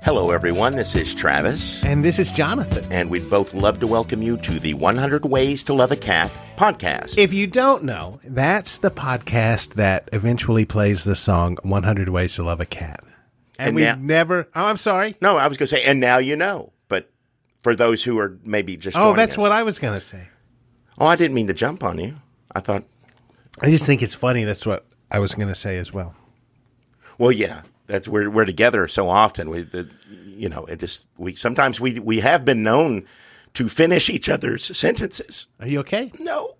Hello, everyone. This is Travis. And this is Jonathan. And we'd both love to welcome you to the 100 Ways to Love a Cat podcast. If you don't know, that's the podcast that eventually plays the song 100 Ways to Love a Cat. And we've never... Oh, I'm sorry. No, I was going to say, and now you know. But for those who are maybe just joining that's us. what I was going to say. Oh, I didn't mean to jump on you. I just think it's funny. That's what I was going to say as well. Well, yeah. That's we're together so often. Sometimes we have been known to finish each other's sentences. Are you okay? No.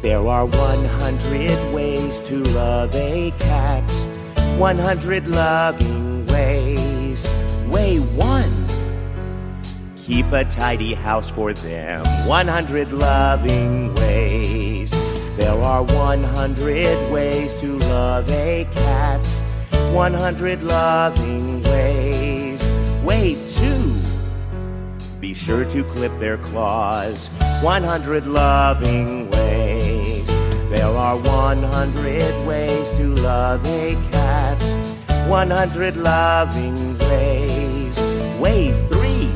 There are 100 ways to love a cat. 100 loving ways. Way 1. Keep a tidy house for them. 100 loving ways. There are 100 ways to love a cat. 100 loving ways. Way 2. Be sure to clip their claws. 100 loving ways. There are 100 ways to love a cat. 100 loving ways. Way 3.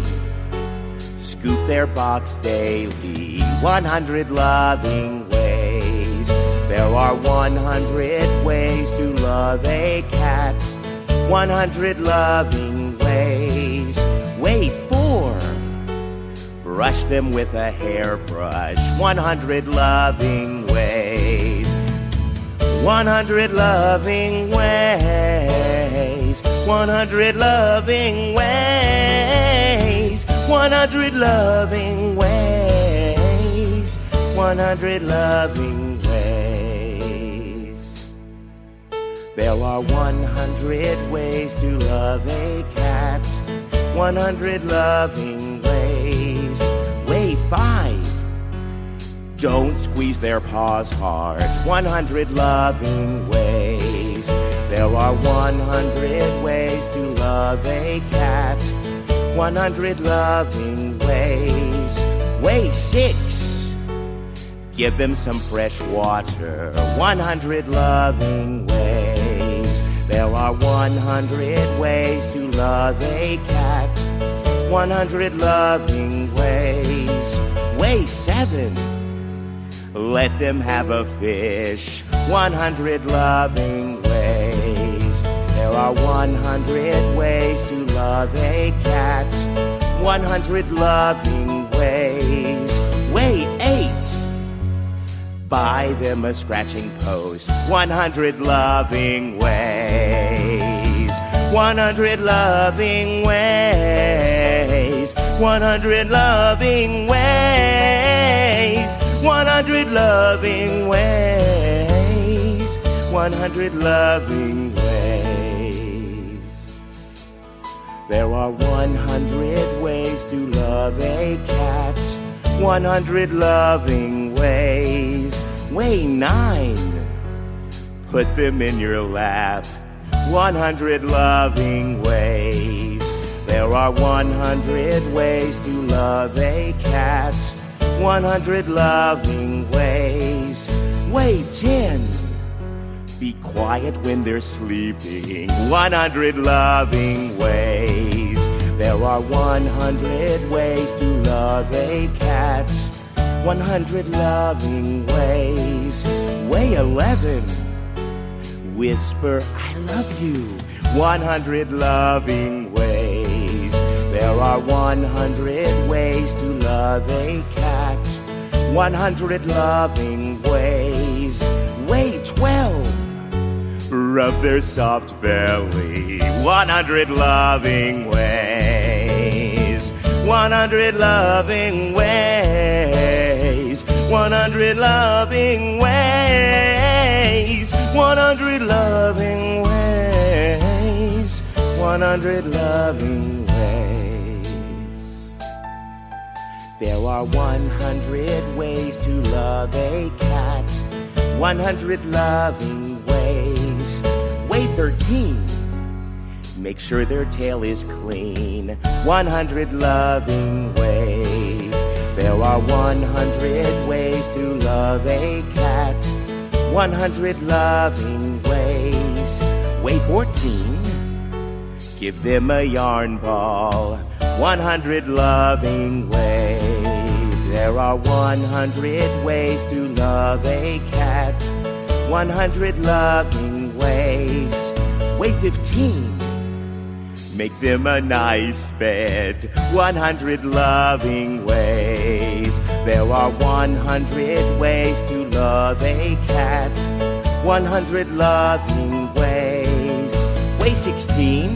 Scoop their box daily, 100 loving ways. There are 100 ways to love a cat, 100 loving ways. Way 4. Brush them with a hairbrush, 100 loving ways. 100 loving ways, 100 loving ways. 100 loving ways, 100 loving ways. There are 100 ways to love a cat, 100 loving ways. Way 5. Don't squeeze their paws hard, 100 loving ways. There are 100 ways to love a cat, 100 loving ways. Way 6. Give them some fresh water, 100 loving ways. There are 100 ways to love a cat, 100 loving ways. Way 7. Let them have a fish, 100 loving ways. There are 100 ways to love a cat, 100 loving ways. Way 8. Buy them a scratching post, 100 loving ways. 100 loving ways, 100 loving ways. 100 loving ways, 100 loving ways. There are 100 ways to love a cat, 100 loving ways. Way 9. Put them in your lap, 100 loving ways. There are 100 ways to love a cat, 100 loving ways. Way 10. Be quiet when they're sleeping, 100 loving ways. There are 100 ways to love a cat, 100 loving ways. Way 11. Whisper, I love you, 100 loving ways. There are 100 ways to love a cat, 100 loving ways. Way 12. Rub their soft belly, 100 loving ways. 100 loving ways, 100 loving ways. 100 loving ways, 100 loving ways. There are 100 ways to love a cat, 100 loving ways. Way 13. Make sure their tail is clean, 100 loving ways. There are 100 ways to love a cat, 100 loving ways. Way 14, give them a yarn ball. 100 loving ways. There are 100 ways to love a cat. 100 loving ways. Way 15, make them a nice bed. 100 loving ways. There are 100 ways to love a cat. 100 loving ways. Way 16,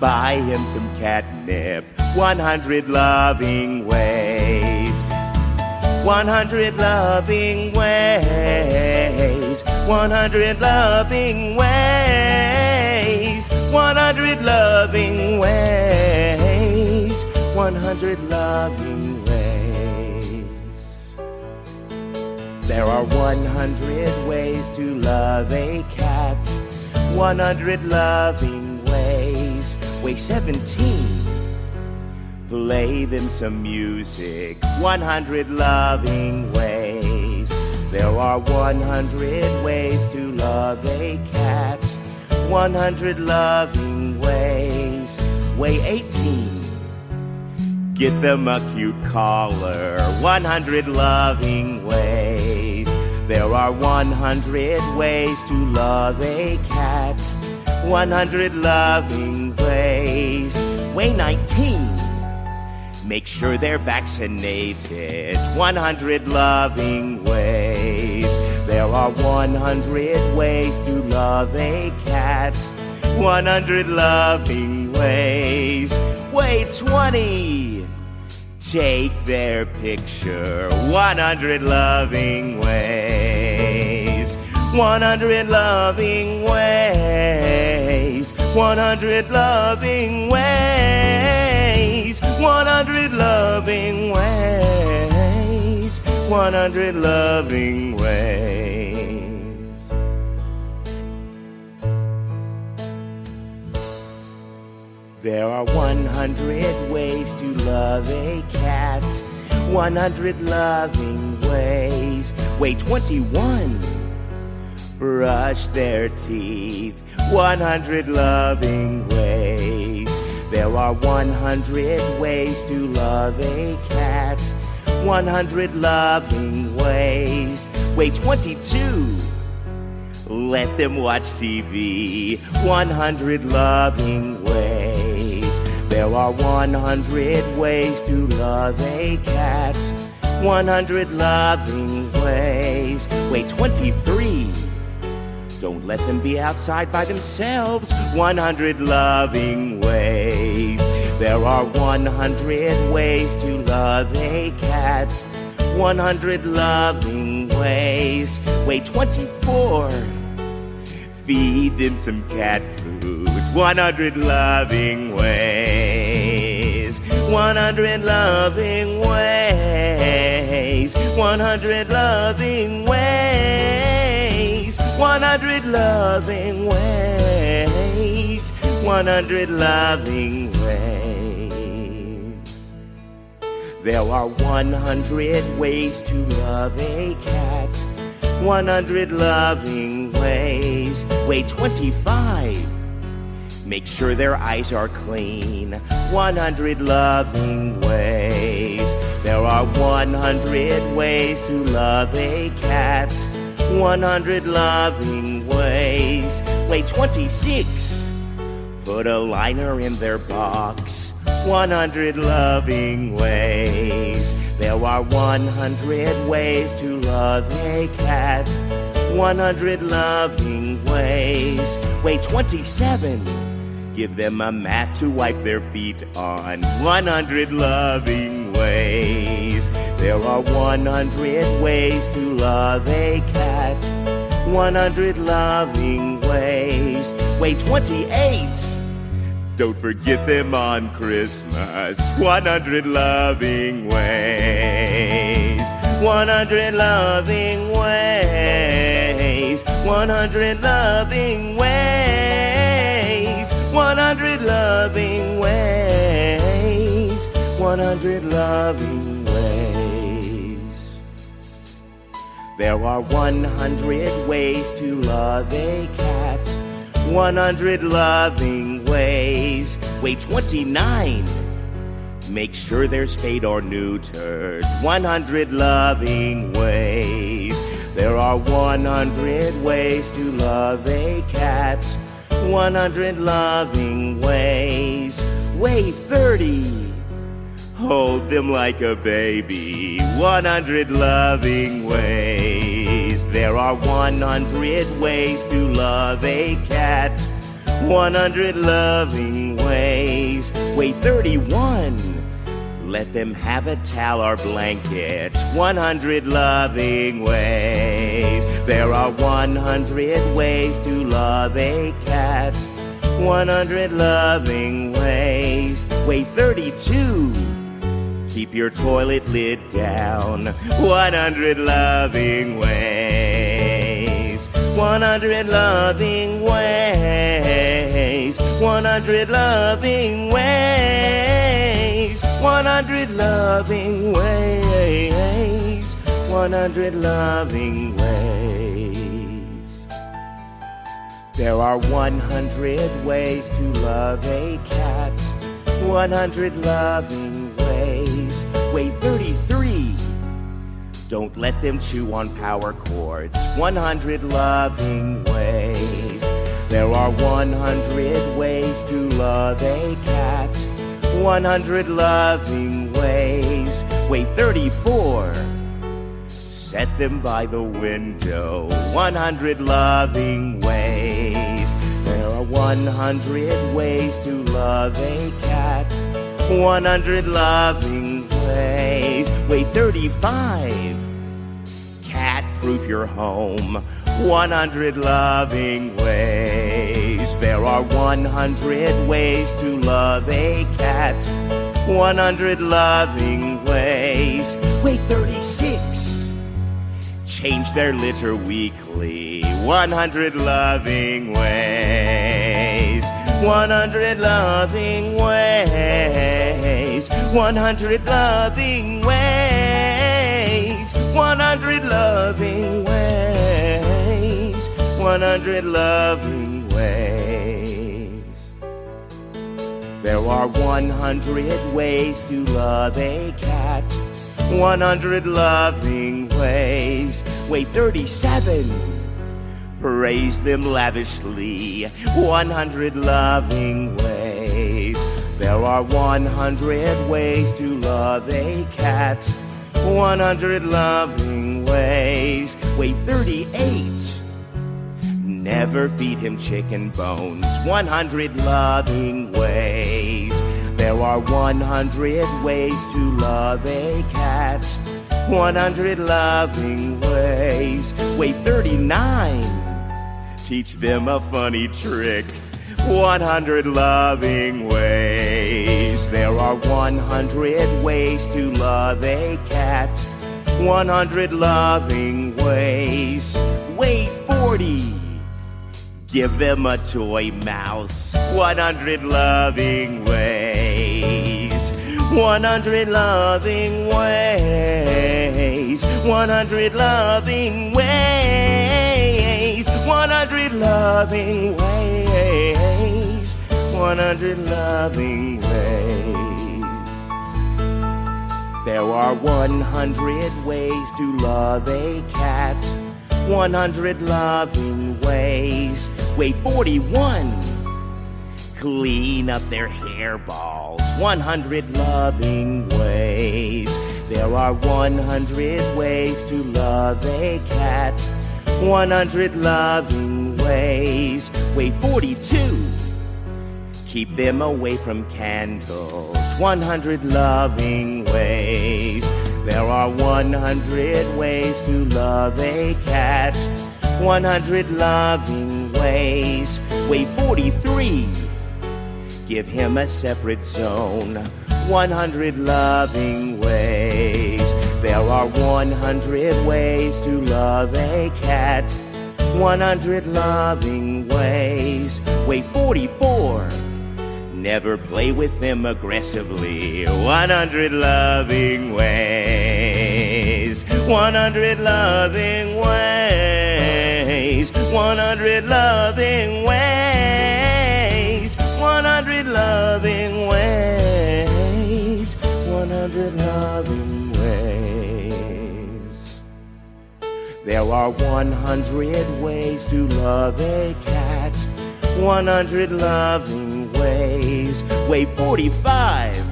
buy him some catnip. 100 loving ways. 100 loving ways. 100 loving ways. 100 loving ways. 100 loving ways. There are 100 ways to love a cat. 100 loving ways. Way 17, play them some music. 100 loving ways. There are 100 ways to love a cat. 100 loving ways. Way 18, get them a cute collar. 100 loving ways. There are 100 ways to love a cat. 100 loving ways. Way 19, make sure they're vaccinated. 100 loving ways. There are 100 ways to love a cat. 100 loving ways. Way 20, take their picture. 100 loving ways. 100 loving ways. 100 loving ways. 100 loving ways. 100 loving ways. There are 100 ways to love a cat. 100 loving ways. Way 21, brush their teeth. 100 loving ways. There are 100 ways to love a cat. 100 loving ways. Way 22, let them watch TV. 100 loving ways. There are 100 ways to love a cat. 100 loving ways. Way 23, don't let them be outside by themselves. 100 loving ways. There are 100 ways to love a cat. 100 loving ways. Way 24, feed them some cat food. 100 loving ways. 100 loving ways. 100 loving ways. 100 loving ways. 100 loving ways. There are 100 ways to love a cat. 100 loving ways. Way 25, make sure their eyes are clean. 100 loving ways. There are 100 ways to love a cat. 100 loving ways. Way 26, put a liner in their box. 100 loving ways. There are 100 ways to love a cat. 100 loving ways. Way 27, give them a mat to wipe their feet on. 100 loving ways. There are 100 ways to love a cat. 100 loving ways. Way 28, don't forget them on Christmas. 100 loving ways. 100 loving ways. 100 loving ways. 100 loving ways. 100 loving ways. There are 100 ways to love a cat. 100 loving ways. Wait, 29. Make sure they're spayed or neutered. 100 loving ways. There are 100 ways to love a cat. 100 loving ways. Wait, 30. Hold them like a baby. 100 loving ways. There are 100 ways to love a cat. 100 loving ways. Wait, 31. Let them have a towel or blanket. 100 loving ways. There are 100 ways to love a cat. 100 loving ways. Wait, 32. Keep your toilet lid down. 100 loving ways. 100 loving ways. 100 loving ways. 100 loving ways. 100 loving ways. There are 100 ways to love a cat. 100 loving ways. Wait, 33. Don't let them chew on power cords. 100 loving ways. There are 100 ways to love a cat. 100 loving ways. Wait, 34. Set them by the window. 100 loving ways. There are 100 ways to love a cat. 100 loving ways. Wait, 35. Cat-proof your home. 100 loving ways. There are 100 ways to love a cat. 100 loving ways. Wait, 36. Change their litter weekly. 100 loving ways. 100 loving ways. 100 loving ways. 100 loving ways. 100 loving ways. There are 100 ways to love a cat. 100 loving ways. Wait, 37. Praise them lavishly. 100 loving ways. There are 100 ways to love a cat. 100 loving ways. Wait, 38. Never feed him chicken bones. 100 loving ways. There are 100 ways to love a cat. 100 loving ways. Wait, 39. Teach them a funny trick. 100 loving ways. There are 100 ways to love a cat. 100 loving ways. Wait, 40. Give them a toy mouse. 100 loving ways. 100 loving ways. 100 loving ways. 100 loving ways. 100 loving ways. There are 100 ways to love a cat. 100 loving ways. Wait, 41. Clean up their hairballs. 100 loving ways. There are 100 ways to love a cat. 100 loving ways. Wait, 42. Keep them away from candles. 100 loving ways. There are 100 ways to love a cat. 100 loving ways. Wait, 43. Give him a separate zone. 100 loving ways. There are 100 ways to love a cat. 100 loving ways. Wait, 44. Never play with them aggressively. 100 loving ways. 100 loving ways. 100 loving ways. 100 loving ways. 100 loving ways. There are 100 ways to love a cat. 100 loving ways. Way 45.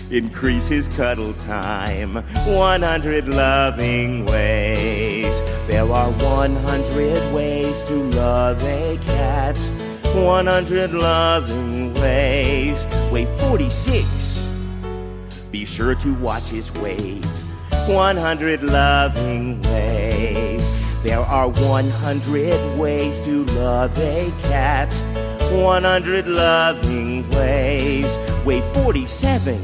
Increase his cuddle time. 100 loving ways. There are 100 ways to love a cat. 100 loving ways. Way 46. Be sure to watch his weight. 100 loving ways. There are 100 ways to love a cat. 100 loving ways. Way 47.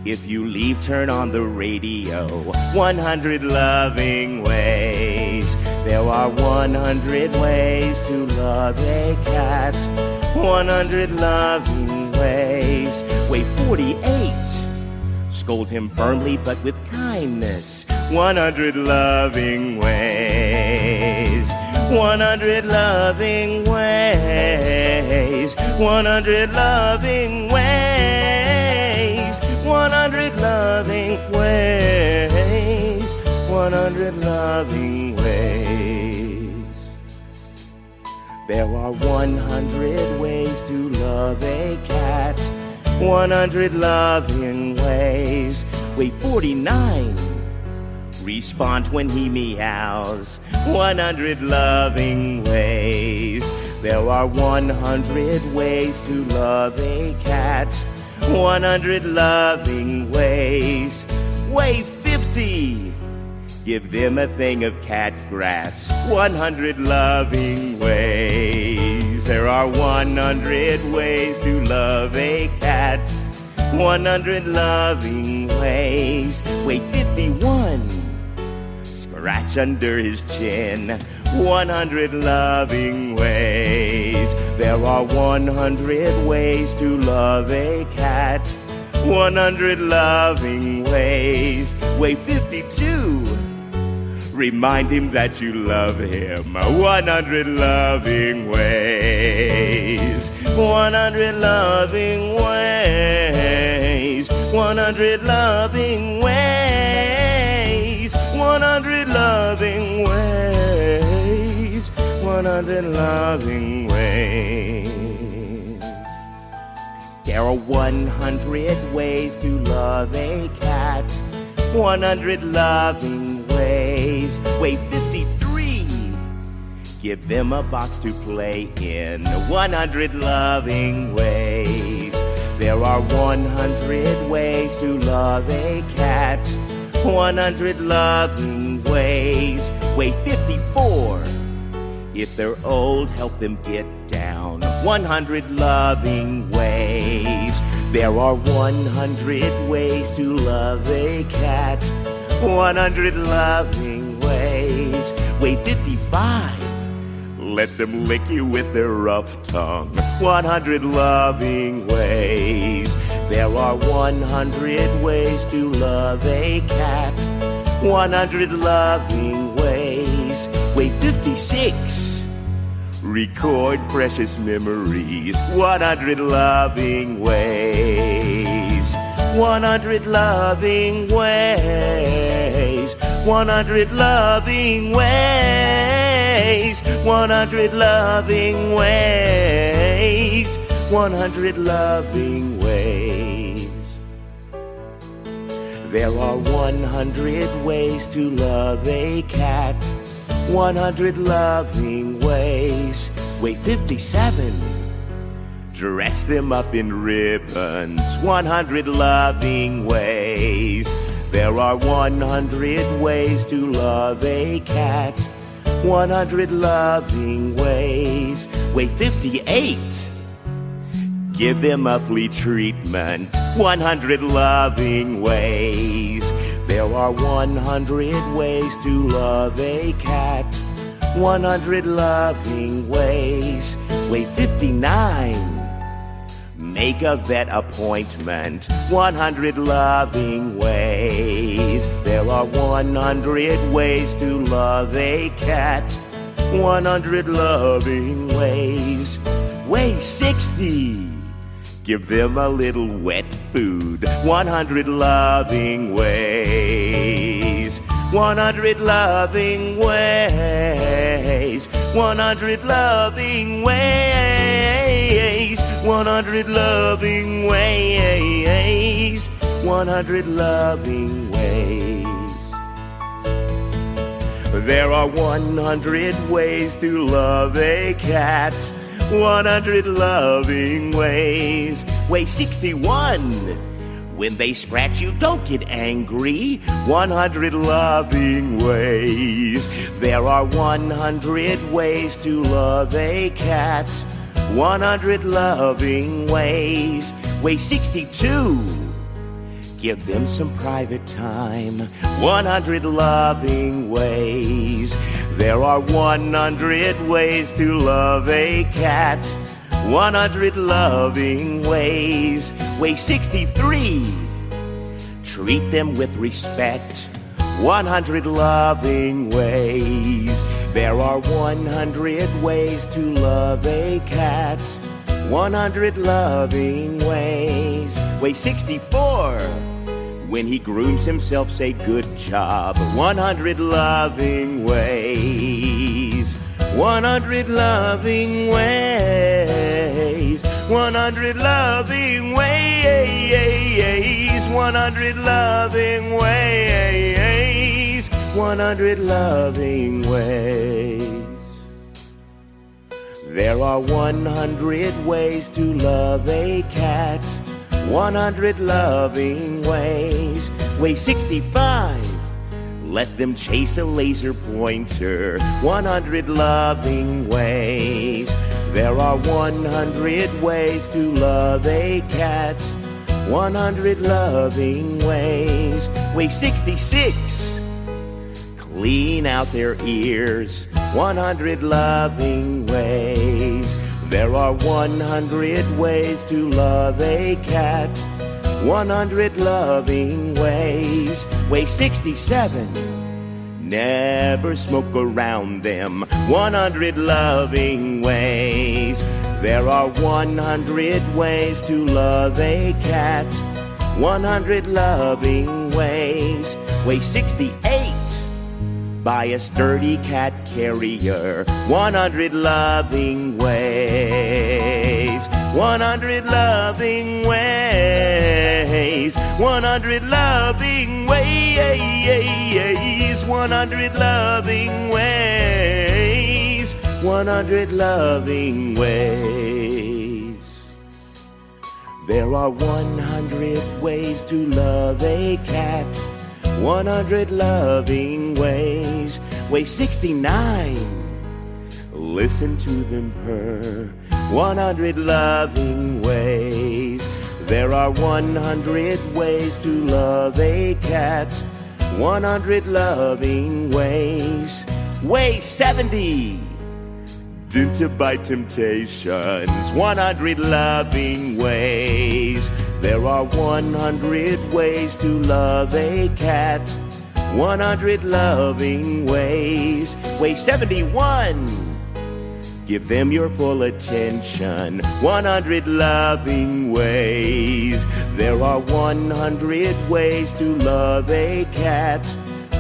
If you leave, turn on the radio. 100 loving ways. There are 100 ways to love a cat. 100 loving ways. Way 48. Scold him firmly but with kindness. 100 loving ways. 100 loving ways. 100 loving ways. 100 loving ways. 100 loving ways. There are 100 ways to love a cat. 100 loving ways. Way 49. Respond when he meows. 100 loving ways. There are 100 ways to love a cat. 100 loving ways. Way 50. Give them a thing of cat grass. 100 loving ways. There are 100 ways to love a cat. 100 loving ways. Way 51. Scratch under his chin. 100 loving ways. There are 100 ways to love a cat. 100 loving ways. Way 52. Remind him that you love him. 100 loving ways. 100 loving ways. 100 loving ways. 100 loving ways. 100 loving ways. There are 100 ways to love a cat. 100 loving ways. Way 53. Give them a box to play in. 100 loving ways. There are 100 ways to love a cat. 100 loving ways. Way 54. If they're old, help them get down. 100 loving ways. There are 100 ways to love a cat. 100 loving ways. Way 55. Let them lick you with their rough tongue. 100 loving ways. There are 100 ways to love a cat. 100 loving ways. Way 56. Record precious memories. 100 loving ways. 100 loving ways. 100 loving ways. 100 loving ways. 100 loving ways. There are 100 ways to love a cat. 100 loving ways. Way 57. Dress them up in ribbons. 100 loving ways. There are 100 ways to love a cat. 100 loving ways. Way 58. Give them a flea treatment. 100 loving ways. There are 100 ways to love a cat. 100 loving ways. Way 59. Make a vet appointment. 100 loving ways. There There are 100 ways to love a cat. 100 loving ways. Way 60. Give them a little wet food. 100 loving ways. 100 loving ways. 100 loving ways. 100 loving ways. 100 loving ways. There are 100 ways to love a cat. 100 loving ways. Way 61. When they scratch you, don't get angry. 100 loving ways. There are 100 ways to love a cat. 100 loving ways. Way 62. Give them some private time. 100 loving ways. There are 100 ways to love a cat. 100 loving ways. Way 63. Treat them with respect. 100 loving ways. There are 100 ways to love a cat. 100 loving ways. Way 64. When he grooms himself, say good job. 100 loving ways. 100 loving ways. 100 loving ways. 100 loving ways. 100 loving ways. There are 100 ways to love a cat. 100 loving ways. Way 65. Let them chase a laser pointer. 100 loving ways. There are 100 ways to love a cat. 100 loving ways. Way 66. Clean out their ears. 100 loving ways. There are 100 ways to love a cat. 100 loving ways. Way 67. Never smoke around them. 100 loving ways. There are 100 ways to love a cat. 100 loving ways. Way 68. Buy a sturdy cat carrier. 100 loving ways. 100 loving ways. 100 loving ways. 100 loving ways. 100 loving ways. There are 100 ways to love a cat. 100 loving ways. Way 69. Listen to them purr. 100 loving ways. There are 100 ways to love a cat. 100 loving ways. Way 70. Tempted by temptations. 100 loving ways. There are 100 ways to love a cat. 100 loving ways. Way 71. Give them your full attention. 100 loving ways. There are 100 ways to love a cat.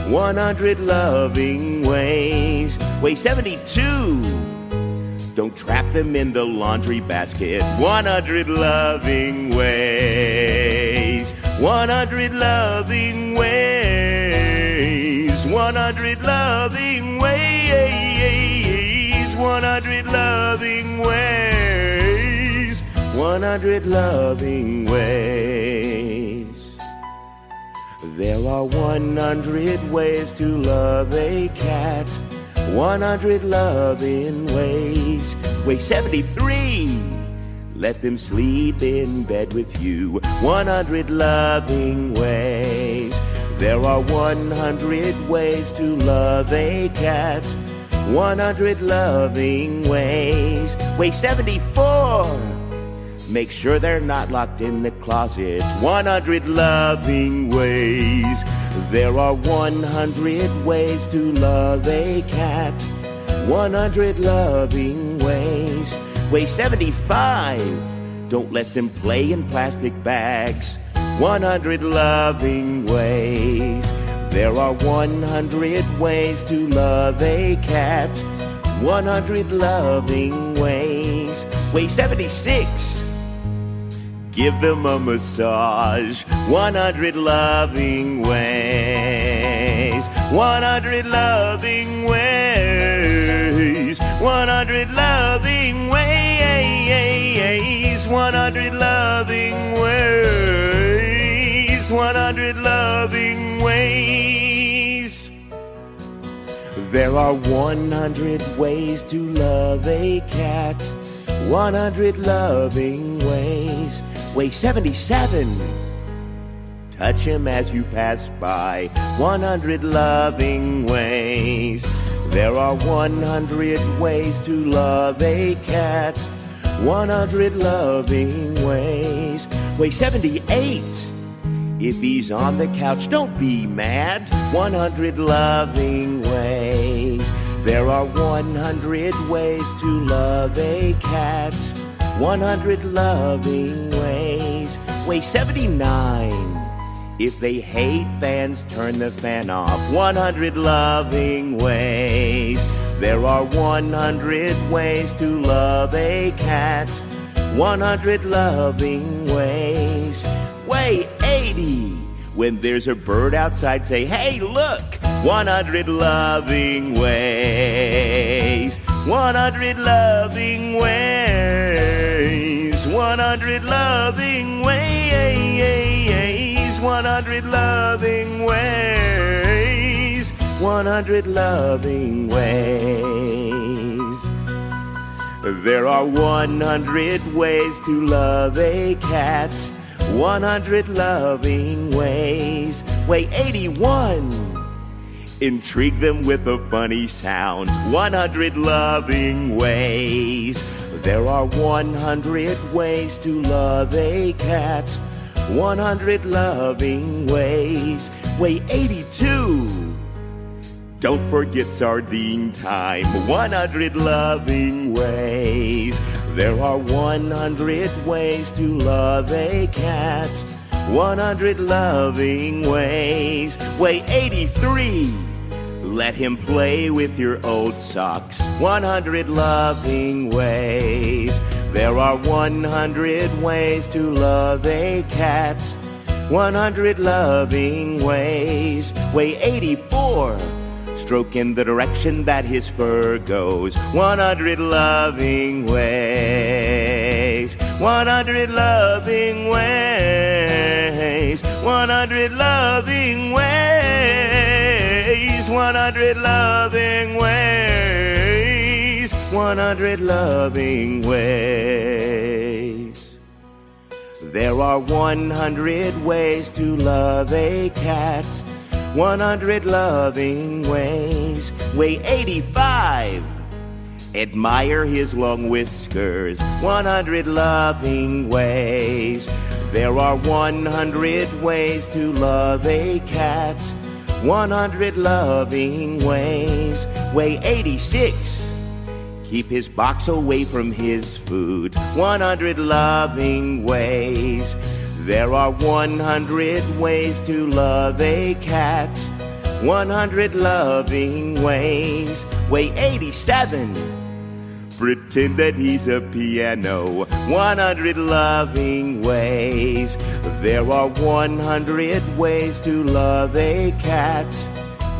100 loving ways. Way 72. Don't trap them in the laundry basket. 100 loving ways. 100 loving ways. 100 loving ways. 100 loving ways. 100 loving ways. There are 100 ways to love a cat. 100 loving ways. Way 73. Let them sleep in bed with you. 100 loving ways. There are 100 ways to love a cat. 100 loving ways. Way 74. Make sure they're not locked in the closet. 100 loving ways. There are 100 ways to love a cat. 100 loving ways. Way 75. Don't let them play in plastic bags. 100 loving ways. There are 100 ways to love a cat. 100 loving ways. Way 76. Give them a massage. 100 loving ways. 100 loving ways. 100 loving ways. 100 loving ways. 100 loving ways. There are 100 ways to love a cat. 100 loving ways. Way 77. Touch him as you pass by. 100 loving ways. There are 100 ways to love a cat. 100 loving ways. Way 78. If he's on the couch, don't be mad. 100 loving ways. There are 100 ways to love a cat. 100 loving ways. Way 79. If they hate fans, turn the fan off. 100 loving ways. There are 100 ways to love a cat. 100 loving ways. Way 80. When there's a bird outside, say, hey, look. 100 loving ways. 100 loving ways. 100 loving ways. 100 loving ways. 100 loving ways. There are 100 ways to love a cat. 100 loving ways. Way 81. Intrigue them with a funny sound. 100 loving ways. There are 100 ways to love a cat. 100 loving ways. Way 82. Don't forget sardine time. 100 loving ways. There are 100 ways to love a cat. 100 loving ways. Way 83. Let him play with your old socks. 100 loving ways. There are 100 ways to love a cat. 100 loving ways. Way 84. Stroke in the direction that his fur goes. 100 loving ways. 100 loving ways. 100 loving ways. 100 loving ways. 100 loving ways. There are 100 ways to love a cat. 100 loving ways. Way 85. Admire his long whiskers. 100 loving ways. There are 100 ways to love a cat. 100 loving ways. Way 86. Keep his box away from his food. 100 loving ways. There are 100 ways to love a cat. 100 loving ways. Way 87. Pretend that he's a piano. 100 loving ways. There are 100 ways to love a cat.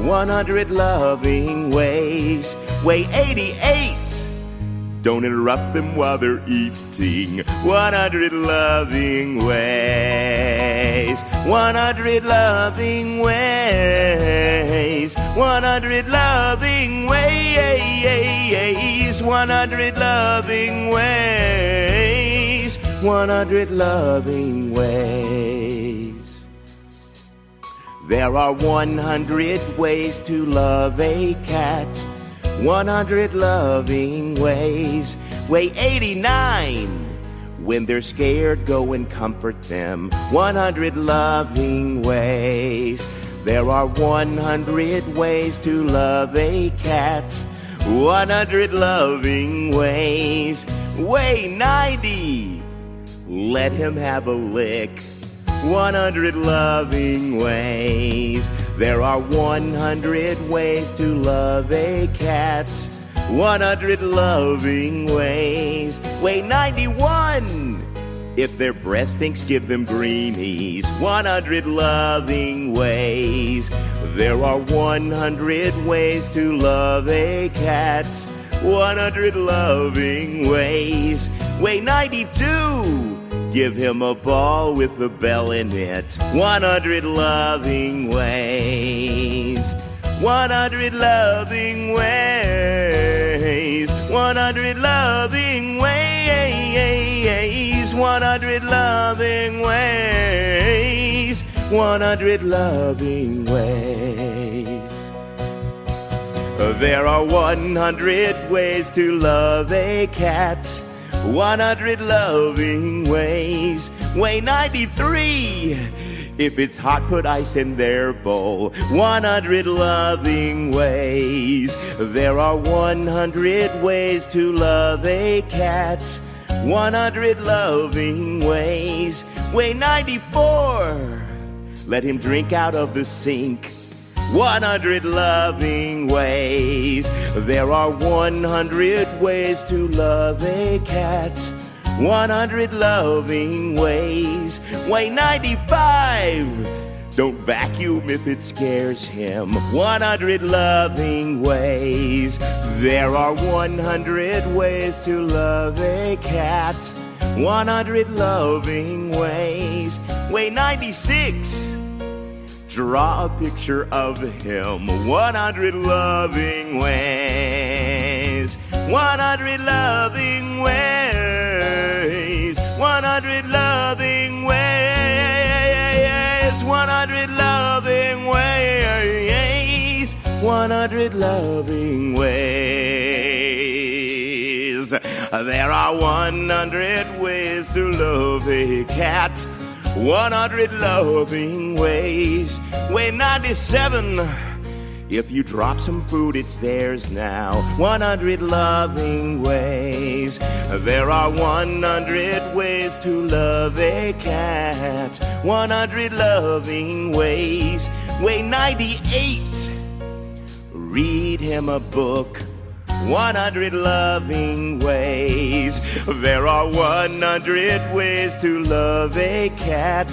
100 loving ways. Way 88. Don't interrupt them while they're eating. 100 loving ways. 100 loving ways. 100 loving ways. 100 loving ways. 100 loving ways. There are 100 ways to love a cat. 100 loving ways. Way 89. When they're scared, go and comfort them. 100 loving ways. There are 100 ways to love a cat. 100 loving ways. Way 90. Let him have a lick. 100 loving ways. There are 100 ways to love a cat. 100 loving ways. Way 91. If their breath stinks, give them greenies. 100 loving ways. There are 100 ways to love a cat. 100 loving ways. Way 92. Give him a ball with a bell in it. 100 loving ways. 100 loving ways. 100 loving ways. 100 loving ways. 100 loving ways. There are 100 ways to love a cat. 100 loving ways. Way 93. If it's hot, put ice in their bowl. 100 loving ways. There are 100 ways to love a cat. 100 loving ways. Way 94. Let him drink out of the sink. 100 loving ways. There are 100 ways to love a cat. 100 loving ways. Way 95. Don't vacuum if it scares him. 100 loving ways. There are 100 ways to love a cat. 100 loving ways. Way 96. Draw a picture of him. 100 loving ways. 100 loving ways. 100 loving ways. 100 loving ways. 100 loving ways. There are 100 ways to love a cat. 100 loving ways. Way 97. If you drop some food, it's theirs now. 100 loving ways. There are 100 ways to love a cat. 100 loving ways. Way 98. Read him a book. 100 loving ways. There are 100 ways to love a cat.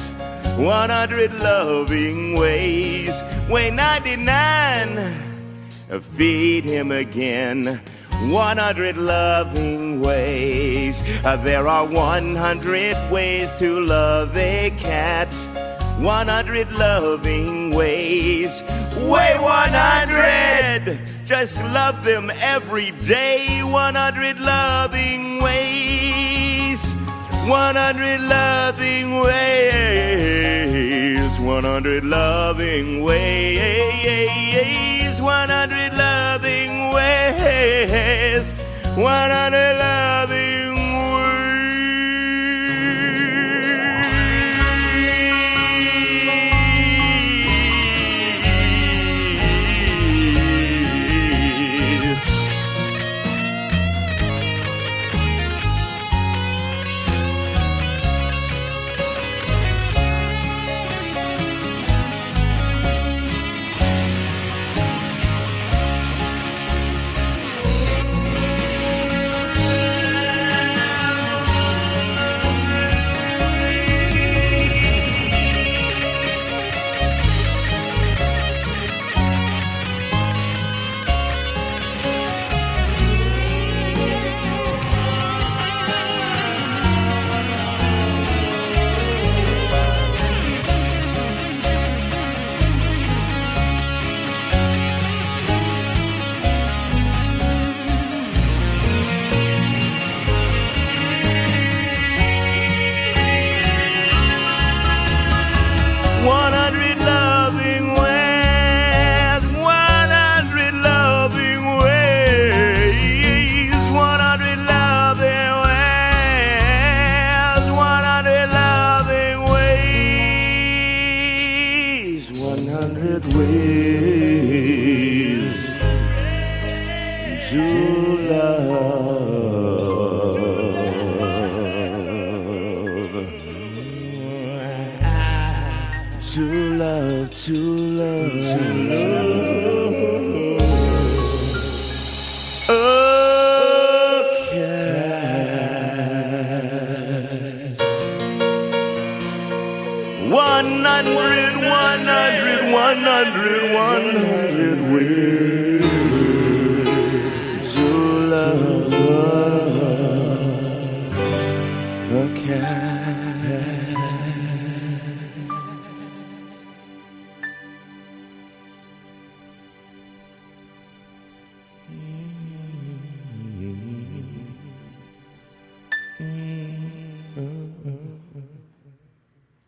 100 loving ways. Way 99. Feed him again. 100 loving ways. There are 100 ways to love a cat. 100 loving ways. Way 100. Just love them every day. 100 loving ways. 100 loving ways. 100 loving ways. 100 loving ways. 100 loving ways.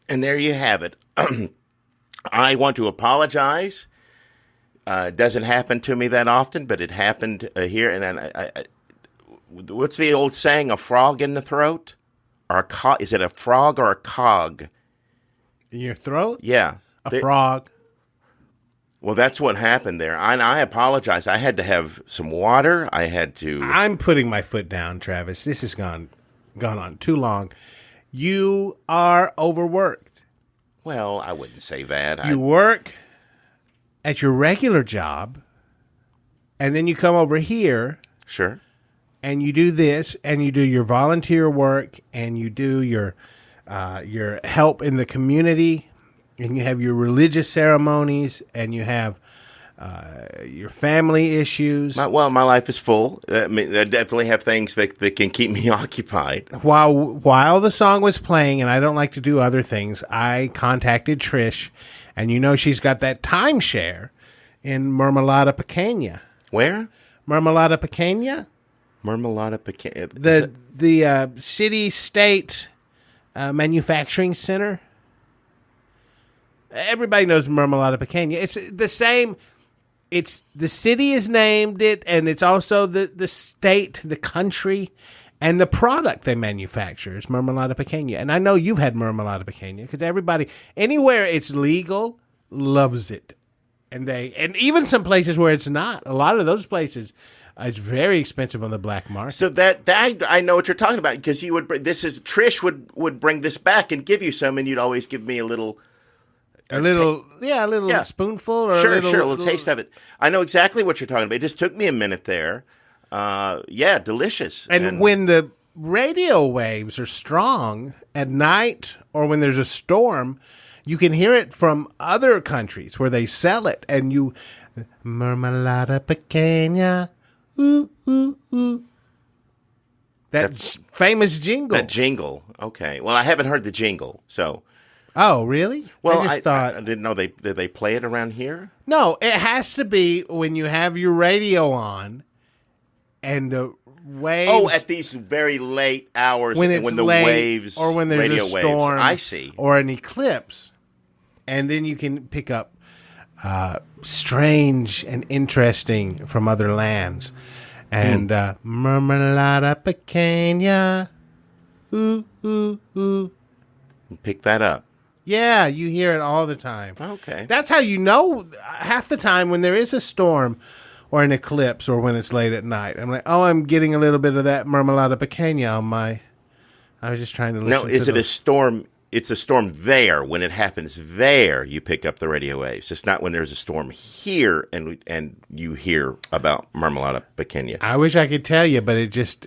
And there you have it. I want to apologize. Doesn't happen to me that often, but it happened here. And what's the old saying? A frog in the throat? Or is it a frog or a cog? In your throat? Yeah. A frog. Well, that's what happened there. I apologize. I had to have some water. I had to... I'm putting my foot down, Travis. This has gone on too long. You are overworked. Well, I wouldn't say that. You work at your regular job, and then you come over here. Sure. And you do this, and you do your volunteer work, and you do your help in the community, and you have your religious ceremonies, and you have your family issues. My life is full. I definitely have things that can keep me occupied. While the song was playing, and I don't like to do other things, I contacted Trish, and you know she's got that timeshare in Mermelada Pequeña. Where? Mermelada Pequeña. Mermelada Pequeña. The city-state manufacturing center. Everybody knows Mermelada Pequeña. It's the same. It's the city is named it, and it's also the state, the country, and the product they manufacture is Mermelada Pequeña. And I know you've had Mermelada Pequeña because everybody, anywhere it's legal, loves it. And even some places where it's not. A lot of those places, it's very expensive on the black market. So that I know what you're talking about because you would. Trish would bring this back and give you some, and you'd always give me a little spoonful or a little taste of it. I know exactly what you're talking about. It just took me a minute there. Delicious. And when the radio waves are strong at night or when there's a storm, you can hear it from other countries where they sell it. And you, Mermelada Pequeña, ooh, ooh, ooh. That's famous jingle. That jingle. Okay. Well, I haven't heard the jingle, so... Oh, really? Well, I didn't know did they play it around here? No, it has to be when you have your radio on and the waves. Oh, at these very late hours when the waves or when there's radio a storm, waves. I see, or an eclipse, and then you can pick up strange and interesting from other lands, and Mermelada Pequeña, ooh ooh ooh. Pick that up. Yeah, you hear it all the time. Okay. That's how you know half the time when there is a storm or an eclipse or when it's late at night. I'm like, oh, I'm getting a little bit of that Mermelada Pequeña on my... I was just trying to listen to is it a storm? It's a storm there. When it happens there, you pick up the radio waves. It's not when there's a storm here and you hear about Mermelada Pequeña. I wish I could tell you, but it's...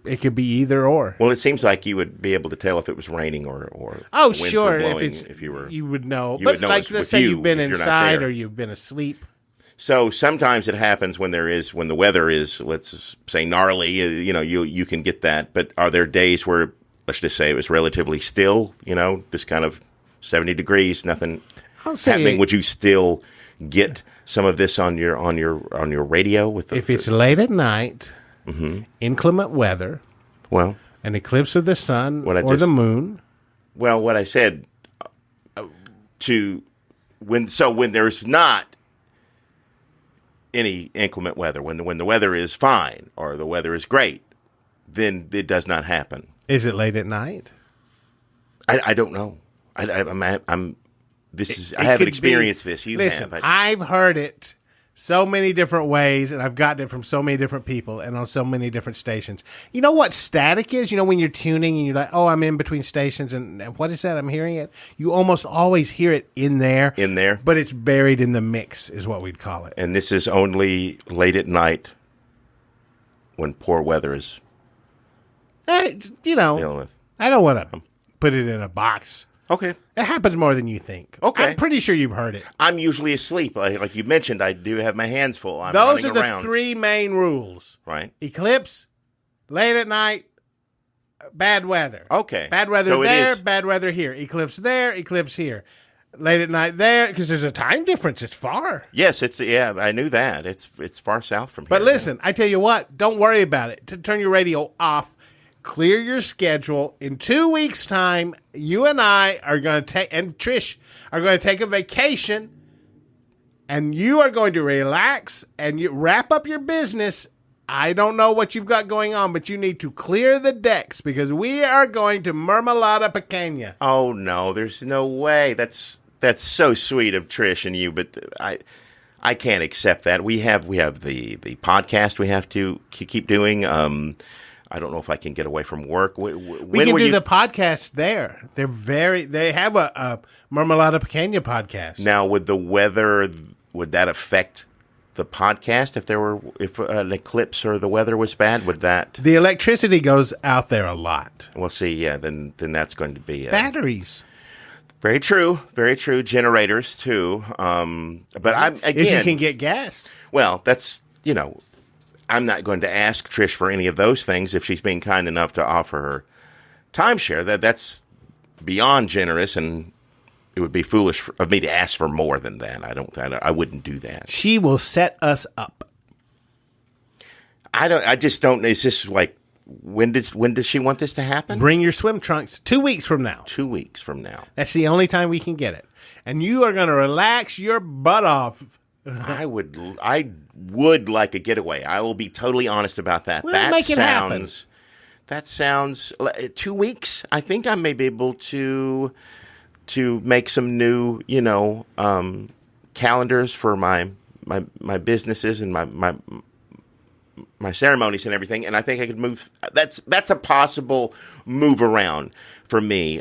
It could be either or. Well, it seems like you would be able to tell if it was raining or oh, winds sure. were blowing, if you you would know. But like, let's say you've been inside or you've been asleep. So sometimes it happens when the weather is, let's say, gnarly. You can get that. But are there days where, let's just say, it was relatively still? Just kind of 70 degrees, nothing happening. Would you still get some of this on your radio if it's late at night? Mm-hmm. Inclement weather, an eclipse of the sun or the moon. Well, what I said when there's not any inclement weather, when the weather is fine or the weather is great, then it does not happen. Is it late at night? I don't know. I haven't experienced this. You listen, have. I've heard it so many different ways, and I've gotten it from so many different people and on so many different stations. You know what static is? You know when you're tuning and you're like, oh, I'm in between stations, and what is that? I'm hearing it. You almost always hear it in there. In there. But it's buried in the mix is what we'd call it. And this is only late at night when poor weather is dealing with. I don't want to put it in a box. Okay. It happens more than you think. Okay. I'm pretty sure you've heard it. I'm usually asleep. Like you mentioned, I do have my hands full. I'm Those are running the around. 3 main rules. Right. Eclipse, late at night, bad weather. Okay. Bad weather So it there, is- bad weather here. Eclipse there, eclipse here. Late at night there, because there's a time difference. It's far. Yes, I knew that. It's far south from here. But listen, I tell you what, don't worry about it. Turn your radio off. Clear your schedule. In 2 weeks' time, you and I are going to take, and Trish are going to take a vacation, and you are going to relax and you wrap up your business. I don't know what you've got going on, but you need to clear the decks because we are going to Mermelada Pequeña. Oh no, there's no way. That's so sweet of Trish and you, but I can't accept that. We have the podcast we have to keep doing. I don't know if I can get away from work. We can do the podcast there. They have a Mermelada Pequeña podcast. Now, would the weather, would that affect the podcast if an eclipse or the weather was bad? Would that? The electricity goes out there a lot. Well, see, yeah, then that's going to be batteries. Very true. Very true. Generators too. But if you can get gas. Well, that's I'm not going to ask Trish for any of those things if she's being kind enough to offer her timeshare. That's beyond generous, and it would be foolish of me to ask for more than that. I wouldn't do that. She will set us up. I just don't. Is this like when does she want this to happen? Bring your swim trunks 2 weeks from now. 2 weeks from now. That's the only time we can get it, and you are going to relax your butt off. I would like a getaway. I will be totally honest about that. We'll make it happen. That sounds 2 weeks. I think I may be able to make some new, calendars for my businesses and my ceremonies and everything. And I think I could move. That's a possible move around for me.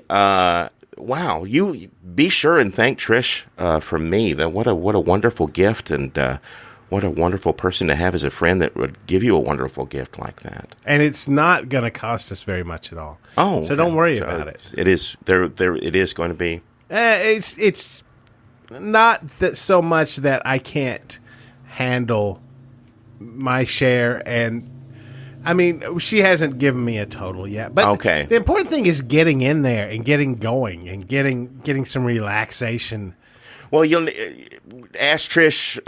Wow, you be sure and thank Trish from me. What a wonderful gift, and what a wonderful person to have as a friend that would give you a wonderful gift like that. And it's not going to cost us very much at all. Oh, so don't worry about it. It is there. It is going to be. It's not that so much that I can't handle my share, and I mean, she hasn't given me a total yet. But okay. The important thing is getting in there and getting going and getting some relaxation. Well, you'll ask Trish.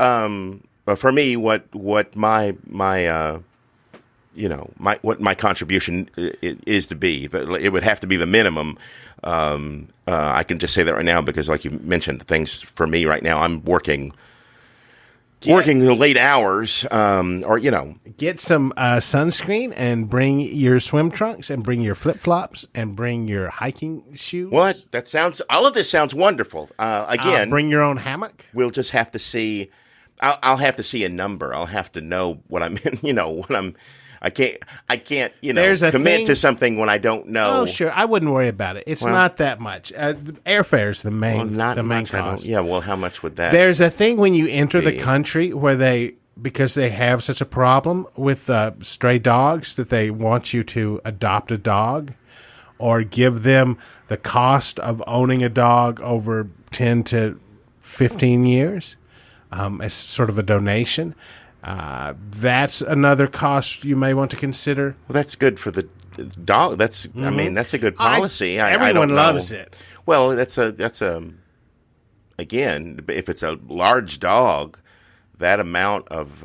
For me, what my contribution is to be. It would have to be the minimum. I can just say that right now because, like you mentioned, things for me right now, I'm working the late hours, Get some sunscreen and bring your swim trunks and bring your flip-flops and bring your hiking shoes. What? All of this sounds wonderful. Again, bring your own hammock. We'll just have to see. I'll have to see a number. I'll have to know what I'm in, what I'm. I can't, commit to something when I don't know. Oh, sure. I wouldn't worry about it. It's not that much. Airfare's the main, cost. Yeah. Well, how much would that? There's a thing when you enter the country where because they have such a problem with stray dogs that they want you to adopt a dog or give them the cost of owning a dog over 10 to 15 years as sort of a donation. That's another cost you may want to consider. Well, that's good for the dog. That's I mean, that's a good policy. Everyone I don't know. loves it. Well, that's again, if it's a large dog, that amount of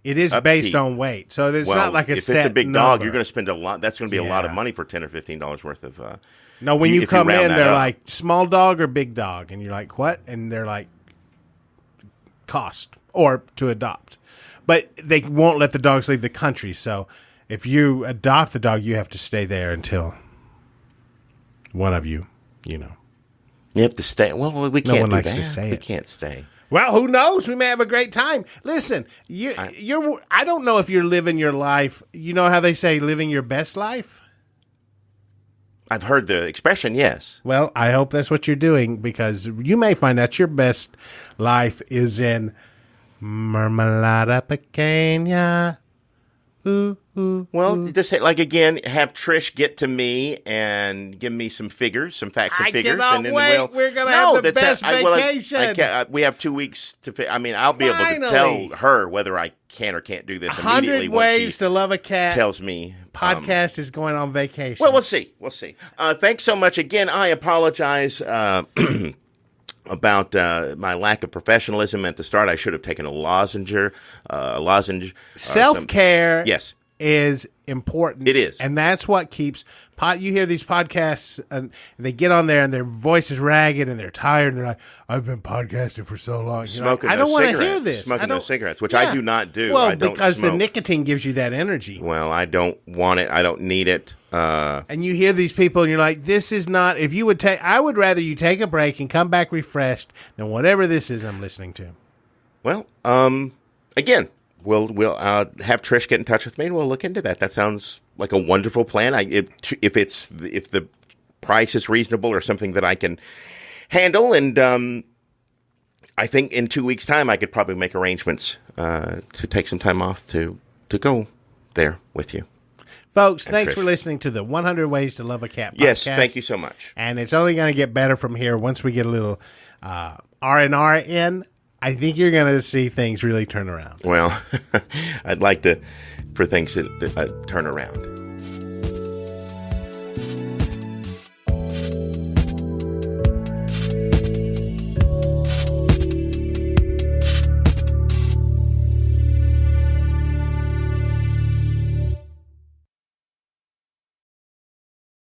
it is upkeep. based on weight, so it's not like if set it's a big number. dog, you're going to spend a lot. That's going to be a lot of Yeah. money for $10 or $15 worth of. No, when you come in, they're up. like small dog or big dog, and you're like, what? And they're like, cost or to adopt, but they won't let the dogs leave the country. So if you adopt the dog, you have to stay there until one of you. You have to stay. Well, we can't one do likes that. to say We it. can't stay. Well, who knows? We may have a great time. Listen, I don't know if you're living your life. You know how they say living your best life? I've heard the expression, yes. Well, I hope that's what you're doing, because you may find out your best life is in Mermelada Pequeña. Ooh, ooh, Well, ooh. just like again, have Trish get to me and give me some figures, some facts and figures, cannot and then wait. We're gonna have the best vacation. we have 2 weeks to. I'll be able to tell her whether I can or can't do this immediately. 100 ways to love a cat. Tells me podcast is going on vacation. Well, we'll see. We'll see. Thanks so much again. I apologize. About my lack of professionalism at the start. I should have taken a lozenge. Self-care yes. is important. It is. And that's what keeps... You hear these podcasts, and they get on there, and their voice is ragged, and they're tired, and they're like, I've been podcasting for so long. Smoking I don't want to hear this. Smoking those cigarettes, which I do not do. Well, I don't because smoke. the nicotine gives you that energy. Well, I don't want it. I don't need it. And you hear these people, and you're like, this is not... If you would take... I would rather you take a break and come back refreshed than whatever this is I'm listening to. Well, again, we'll have Trish get in touch with me, and we'll look into that. That sounds like a wonderful plan. If the price is reasonable or something that I can handle, and I think in 2 weeks' time I could probably make arrangements to take some time off to go there with you. Folks, thanks for listening to the 100 Ways to Love a Cat podcast. Yes, thank you so much. And it's only going to get better from here once we get a little R&R in. I think you're going to see things really turn around. Well, I'd like for things to turn around.